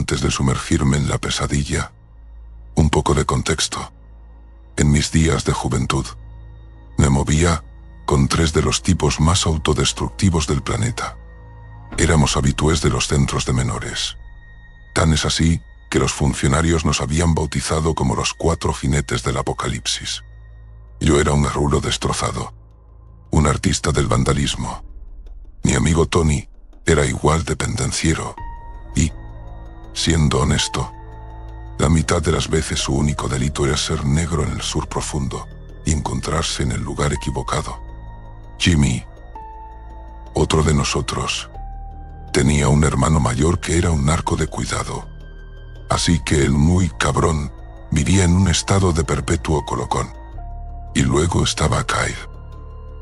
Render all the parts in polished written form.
antes de sumergirme en la pesadilla, un poco de contexto. En mis días de juventud, me movía con 3 de los tipos más autodestructivos del planeta. Éramos habitués de los centros de menores. Tan es así que los funcionarios nos habían bautizado como los 4 jinetes del apocalipsis. Yo era un garrulo destrozado, un artista del vandalismo. Mi amigo Tony era igual de pendenciero y, siendo honesto, la mitad de las veces su único delito era ser negro en el sur profundo y encontrarse en el lugar equivocado. Jimmy, otro de nosotros, tenía un hermano mayor que era un narco de cuidado. Así que el muy cabrón vivía en un estado de perpetuo colocón. Y luego estaba Kyle.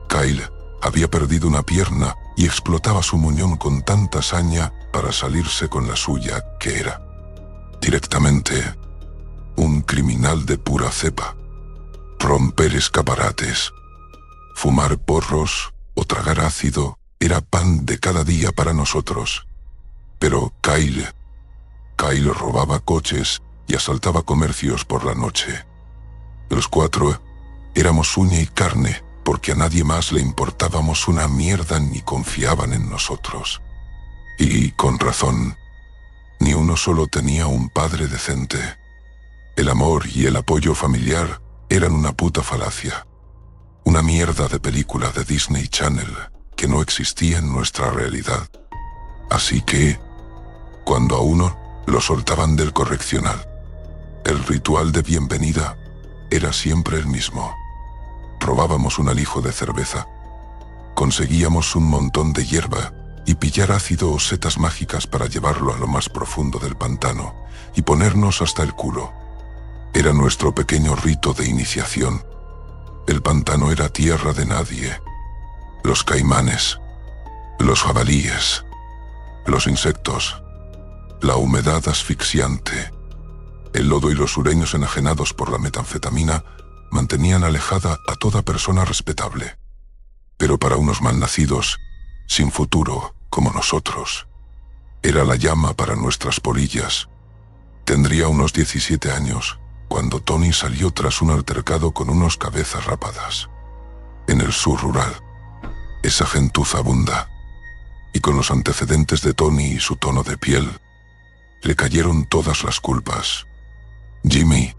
Kyle había perdido una pierna y explotaba su muñón con tanta saña para salirse con la suya, que era directamente un criminal de pura cepa. Romper escaparates, fumar porros o tragar ácido era pan de cada día para nosotros. Pero Kyle robaba coches y asaltaba comercios por la noche. Los 4 éramos uña y carne porque a nadie más le importábamos una mierda ni confiaban en nosotros. Y con razón, ni uno solo tenía un padre decente. El amor y el apoyo familiar eran una puta falacia. Una mierda de película de Disney Channel que no existía en nuestra realidad. Así que, cuando a uno lo soltaban del correccional, el ritual de bienvenida era siempre el mismo. Robábamos un alijo de cerveza, conseguíamos un montón de hierba y pillar ácido o setas mágicas para llevarlo a lo más profundo del pantano y ponernos hasta el culo. Era nuestro pequeño rito de iniciación. El pantano era tierra de nadie. Los caimanes, los jabalíes, los insectos, la humedad asfixiante, el lodo y los sureños enajenados por la metanfetamina mantenían alejada a toda persona respetable. Pero para unos malnacidos, sin futuro, como nosotros, era la llama para nuestras polillas. Tendría unos 17 años cuando Tony salió tras un altercado con unos cabezas rapadas. En el sur rural, esa gentuza abunda, y con los antecedentes de Tony y su tono de piel, le cayeron todas las culpas. Jimmy,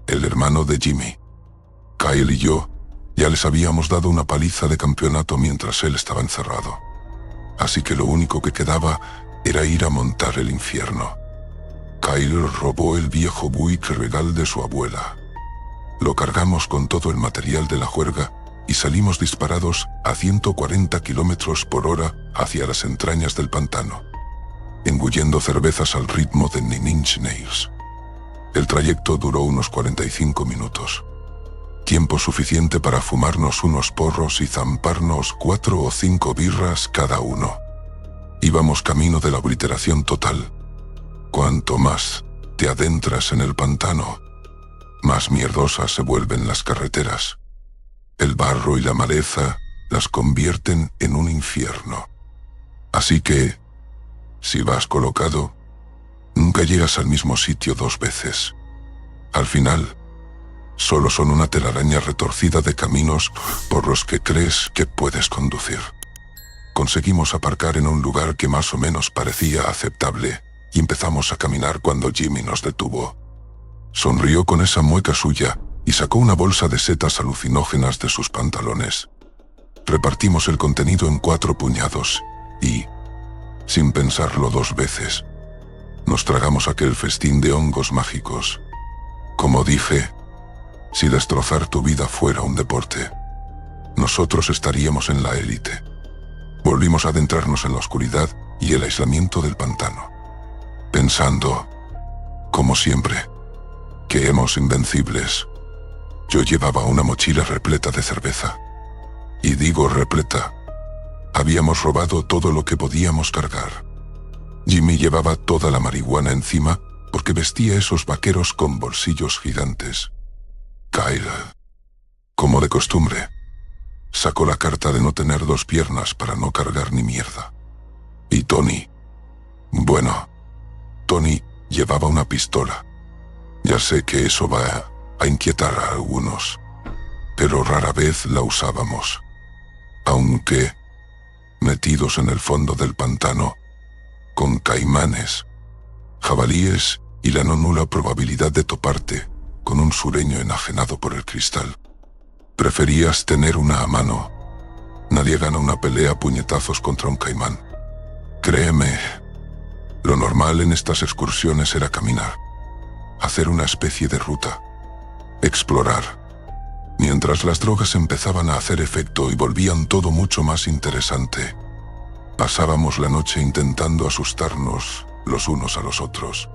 el hermano de Jimmy, Kyle y yo ya les habíamos dado una paliza de campeonato mientras él estaba encerrado. Así que lo único que quedaba era ir a montar el infierno. Kyle robó el viejo Buick Regal de su abuela. Lo cargamos con todo el material de la juerga y salimos disparados a 140 kilómetros por hora hacia las entrañas del pantano, engullendo cervezas al ritmo de Nine Inch Nails. El trayecto duró unos 45 minutos. Tiempo suficiente para fumarnos unos porros y zamparnos 4 o 5 birras cada uno. Íbamos camino de la obliteración total. Cuanto más te adentras en el pantano, más mierdosas se vuelven las carreteras. El barro y la maleza las convierten en un infierno. Así que, si vas colocado, nunca llegas al mismo sitio 2 veces. Al final, solo son una telaraña retorcida de caminos por los que crees que puedes conducir. Conseguimos aparcar en un lugar que más o menos parecía aceptable y empezamos a caminar cuando Jimmy nos detuvo. Sonrió con esa mueca suya y sacó una bolsa de setas alucinógenas de sus pantalones. Repartimos el contenido en 4 puñados y, sin pensarlo 2 veces, nos tragamos aquel festín de hongos mágicos. Como dije, si destrozar tu vida fuera un deporte, nosotros estaríamos en la élite. Volvimos a adentrarnos en la oscuridad y el aislamiento del pantano, pensando, como siempre, que éramos invencibles. Yo llevaba una mochila repleta de cerveza. Y digo repleta. Habíamos robado todo lo que podíamos cargar. Jimmy llevaba toda la marihuana encima porque vestía esos vaqueros con bolsillos gigantes. Kyle, como de costumbre, sacó la carta de no tener 2 piernas para no cargar ni mierda. Y Tony, bueno, Tony llevaba una pistola. Ya sé que eso va a inquietar a algunos, pero rara vez la usábamos. Aunque, metidos en el fondo del pantano, con caimanes, jabalíes y la no nula probabilidad de toparte con un sureño enajenado por el cristal, preferías tener una a mano. Nadie gana una pelea a puñetazos contra un caimán. Créeme, lo normal en estas excursiones era caminar, hacer una especie de ruta, explorar, mientras las drogas empezaban a hacer efecto y volvían todo mucho más interesante. Pasábamos la noche intentando asustarnos los unos a los otros,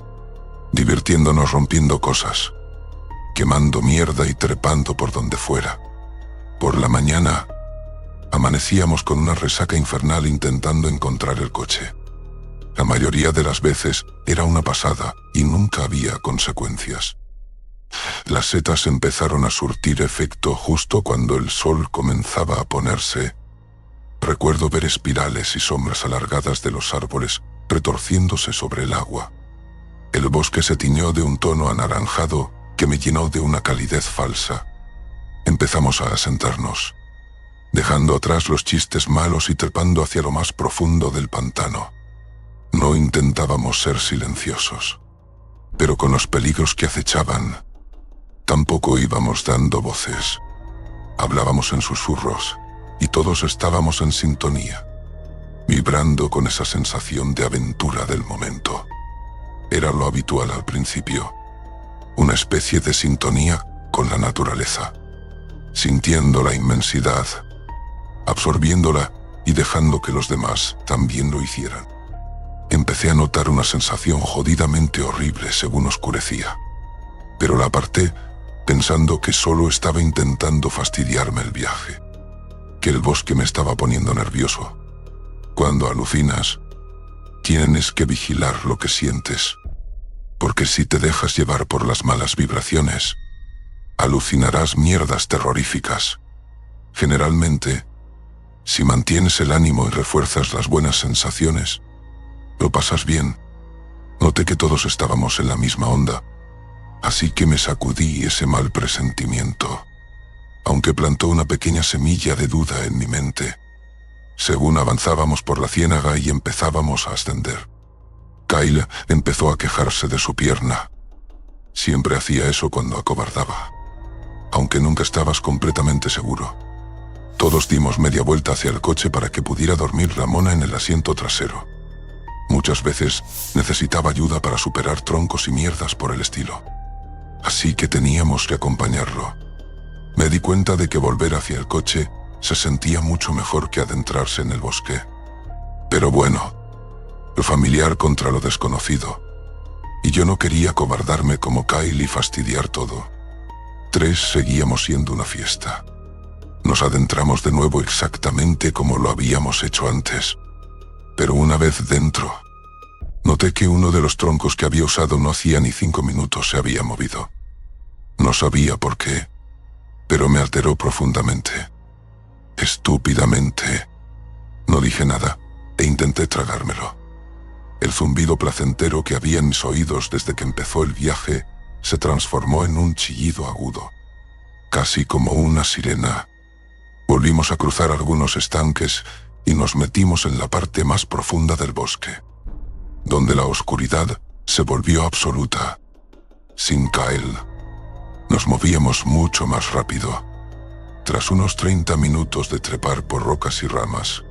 divirtiéndonos rompiendo cosas, quemando mierda y trepando por donde fuera. Por la mañana, amanecíamos con una resaca infernal intentando encontrar el coche. La mayoría de las veces era una pasada y nunca había consecuencias. Las setas empezaron a surtir efecto justo cuando el sol comenzaba a ponerse. Recuerdo ver espirales y sombras alargadas de los árboles retorciéndose sobre el agua. El bosque se tiñó de un tono anaranjado que me llenó de una calidez falsa. Empezamos a asentarnos, dejando atrás los chistes malos y trepando hacia lo más profundo del pantano. No intentábamos ser silenciosos, pero con los peligros que acechaban, tampoco íbamos dando voces. Hablábamos en susurros y todos estábamos en sintonía, vibrando con esa sensación de aventura del momento. Era lo habitual al principio, una especie de sintonía con la naturaleza, sintiendo la inmensidad, absorbiéndola y dejando que los demás también lo hicieran. Empecé a notar una sensación jodidamente horrible según oscurecía, pero la aparté pensando que solo estaba intentando fastidiarme el viaje, que el bosque me estaba poniendo nervioso. Cuando alucinas, tienes que vigilar lo que sientes, porque si te dejas llevar por las malas vibraciones, alucinarás mierdas terroríficas. Generalmente, si mantienes el ánimo y refuerzas las buenas sensaciones, lo pasas bien. Noté que todos estábamos en la misma onda, así que me sacudí ese mal presentimiento, aunque plantó una pequeña semilla de duda en mi mente. Según avanzábamos por la ciénaga y empezábamos a ascender, Kyle empezó a quejarse de su pierna. Siempre hacía eso cuando acobardaba, aunque nunca estabas completamente seguro. Todos dimos media vuelta hacia el coche para que pudiera dormir la mona en el asiento trasero. Muchas veces necesitaba ayuda para superar troncos y mierdas por el estilo, así que teníamos que acompañarlo. Me di cuenta de que volver hacia el coche se sentía mucho mejor que adentrarse en el bosque. Pero bueno, lo familiar contra lo desconocido, y yo no quería acobardarme como Kyle y fastidiar todo. 3 seguíamos siendo una fiesta. Nos adentramos de nuevo exactamente como lo habíamos hecho antes, pero una vez dentro, noté que uno de los troncos que había usado no hacía ni 5 minutos se había movido. No sabía por qué, pero me alteró profundamente. Estúpidamente. No dije nada e intenté tragármelo. El zumbido placentero que había en mis oídos desde que empezó el viaje se transformó en un chillido agudo, casi como una sirena. Volvimos a cruzar algunos estanques y nos metimos en la parte más profunda del bosque, donde la oscuridad se volvió absoluta. Sin Kyle, nos movíamos mucho más rápido. Tras unos 30 minutos de trepar por rocas y ramas,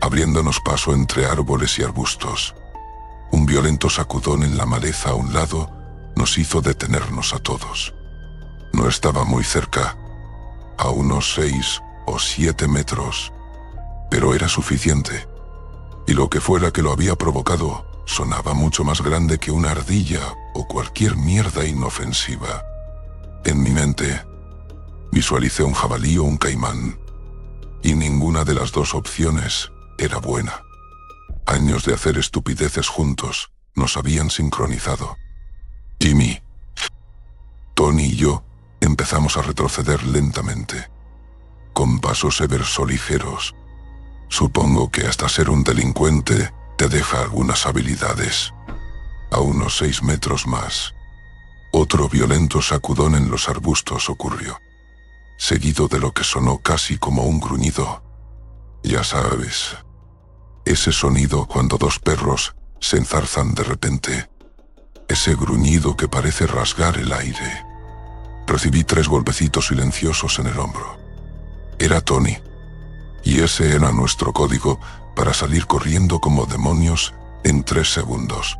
abriéndonos paso entre árboles y arbustos, un violento sacudón en la maleza a un lado nos hizo detenernos a todos. No estaba muy cerca, a unos 6 o 7 metros, pero era suficiente, y lo que fuera que lo había provocado sonaba mucho más grande que una ardilla o cualquier mierda inofensiva. En mi mente, visualicé un jabalí o un caimán, y ninguna de las dos opciones era buena. Años de hacer estupideces juntos nos habían sincronizado. Jimmy, Tony y yo empezamos a retroceder lentamente, con pasos ligeros. Supongo que hasta ser un delincuente te deja algunas habilidades. A unos 6 metros más, otro violento sacudón en los arbustos ocurrió, seguido de lo que sonó casi como un gruñido. Ya sabes, ese sonido cuando dos perros se enzarzan de repente, ese gruñido que parece rasgar el aire. Recibí 3 golpecitos silenciosos en el hombro. Era Tony, y ese era nuestro código para salir corriendo como demonios en 3 segundos.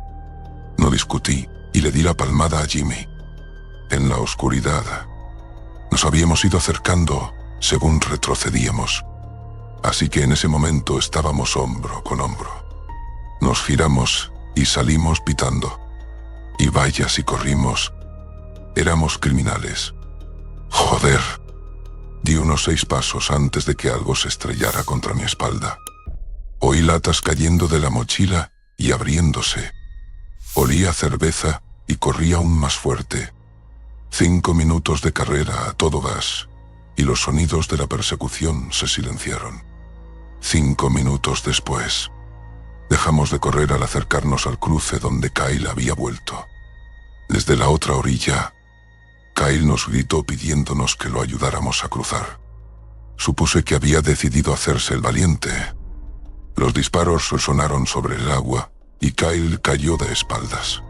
No discutí y le di la palmada a Jimmy. En la oscuridad, nos habíamos ido acercando según retrocedíamos, así que en ese momento estábamos hombro con hombro. Nos giramos y salimos pitando. Y vaya si corrimos. Éramos criminales. Joder. Di unos 6 pasos antes de que algo se estrellara contra mi espalda. Oí latas cayendo de la mochila y abriéndose. Olía a cerveza y corría aún más fuerte. 5 minutos de carrera a todo gas, y los sonidos de la persecución se silenciaron. 5 minutos después, dejamos de correr al acercarnos al cruce donde Kyle había vuelto. Desde la otra orilla, Kyle nos gritó pidiéndonos que lo ayudáramos a cruzar. Supuse que había decidido hacerse el valiente. Los disparos sonaron sobre el agua y Kyle cayó de espaldas,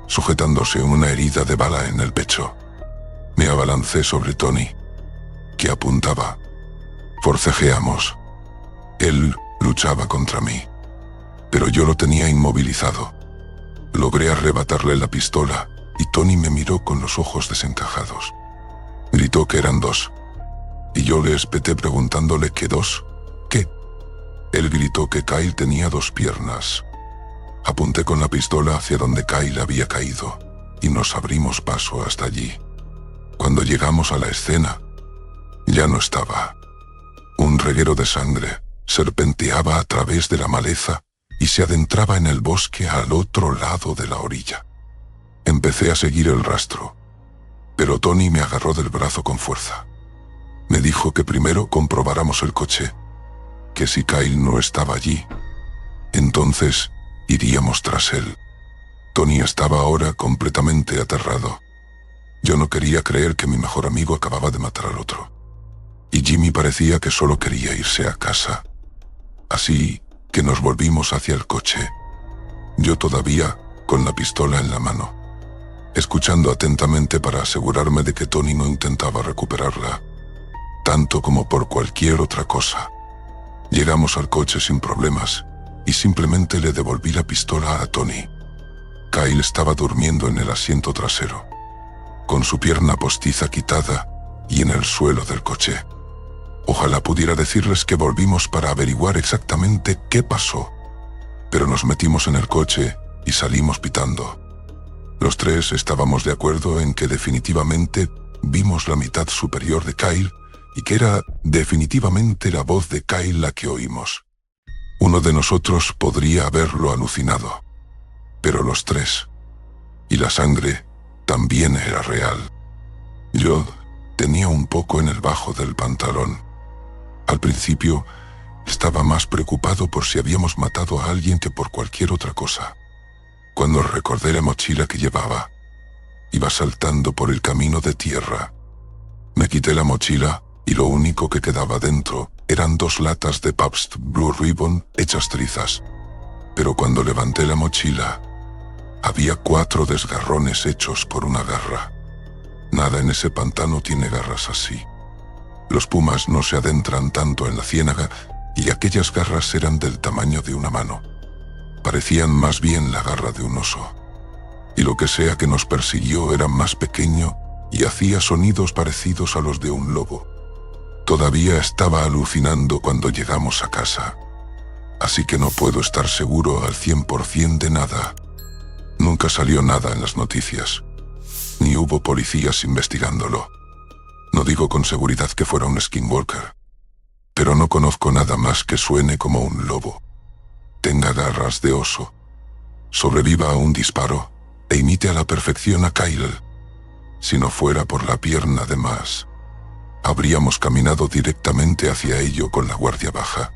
sujetándose una herida de bala en el pecho. Me abalancé sobre Tony, que apuntaba. Forcejeamos. Él luchaba contra mí, pero yo lo tenía inmovilizado. Logré arrebatarle la pistola y Tony me miró con los ojos desencajados. Gritó que eran 2, y yo le espeté preguntándole ¿qué 2? ¿Qué? Él gritó que Kyle tenía 2 piernas. Apunté con la pistola hacia donde Kyle había caído, y nos abrimos paso hasta allí. Cuando llegamos a la escena, ya no estaba. Un reguero de sangre serpenteaba a través de la maleza y se adentraba en el bosque al otro lado de la orilla. Empecé a seguir el rastro, pero Tony me agarró del brazo con fuerza. Me dijo que primero comprobáramos el coche, que si Kyle no estaba allí, entonces iríamos tras él. Tony estaba ahora completamente aterrado. Yo no quería creer que mi mejor amigo acababa de matar al otro. Y Jimmy parecía que solo quería irse a casa. Así que nos volvimos hacia el coche, yo todavía con la pistola en la mano, escuchando atentamente para asegurarme de que Tony no intentaba recuperarla, tanto como por cualquier otra cosa. Llegamos al coche sin problemas y simplemente le devolví la pistola a Tony. Kyle estaba durmiendo en el asiento trasero, con su pierna postiza quitada y en el suelo del coche. Ojalá pudiera decirles que volvimos para averiguar exactamente qué pasó, pero nos metimos en el coche y salimos pitando. Los 3 estábamos de acuerdo en que definitivamente vimos la mitad superior de Kyle y que era definitivamente la voz de Kyle la que oímos. Uno de nosotros podría haberlo alucinado, pero los 3. Y la sangre también era real. Yo tenía un poco en el bajo del pantalón. Al principio, estaba más preocupado por si habíamos matado a alguien que por cualquier otra cosa. Cuando recordé la mochila que llevaba, iba saltando por el camino de tierra. Me quité la mochila y lo único que quedaba dentro eran 2 latas de Pabst Blue Ribbon hechas trizas. Pero cuando levanté la mochila, había 4 desgarrones hechos por una garra. Nada en ese pantano tiene garras así. Los pumas no se adentran tanto en la ciénaga y aquellas garras eran del tamaño de una mano. Parecían más bien la garra de un oso. Y lo que sea que nos persiguió era más pequeño y hacía sonidos parecidos a los de un lobo. Todavía estaba alucinando cuando llegamos a casa, así que no puedo estar seguro al 100% de nada. Nunca salió nada en las noticias, ni hubo policías investigándolo. No digo con seguridad que fuera un skinwalker, pero no conozco nada más que suene como un lobo, tenga garras de oso, sobreviva a un disparo e imite a la perfección a Kyle. Si no fuera por la pierna de más, habríamos caminado directamente hacia ello con la guardia baja.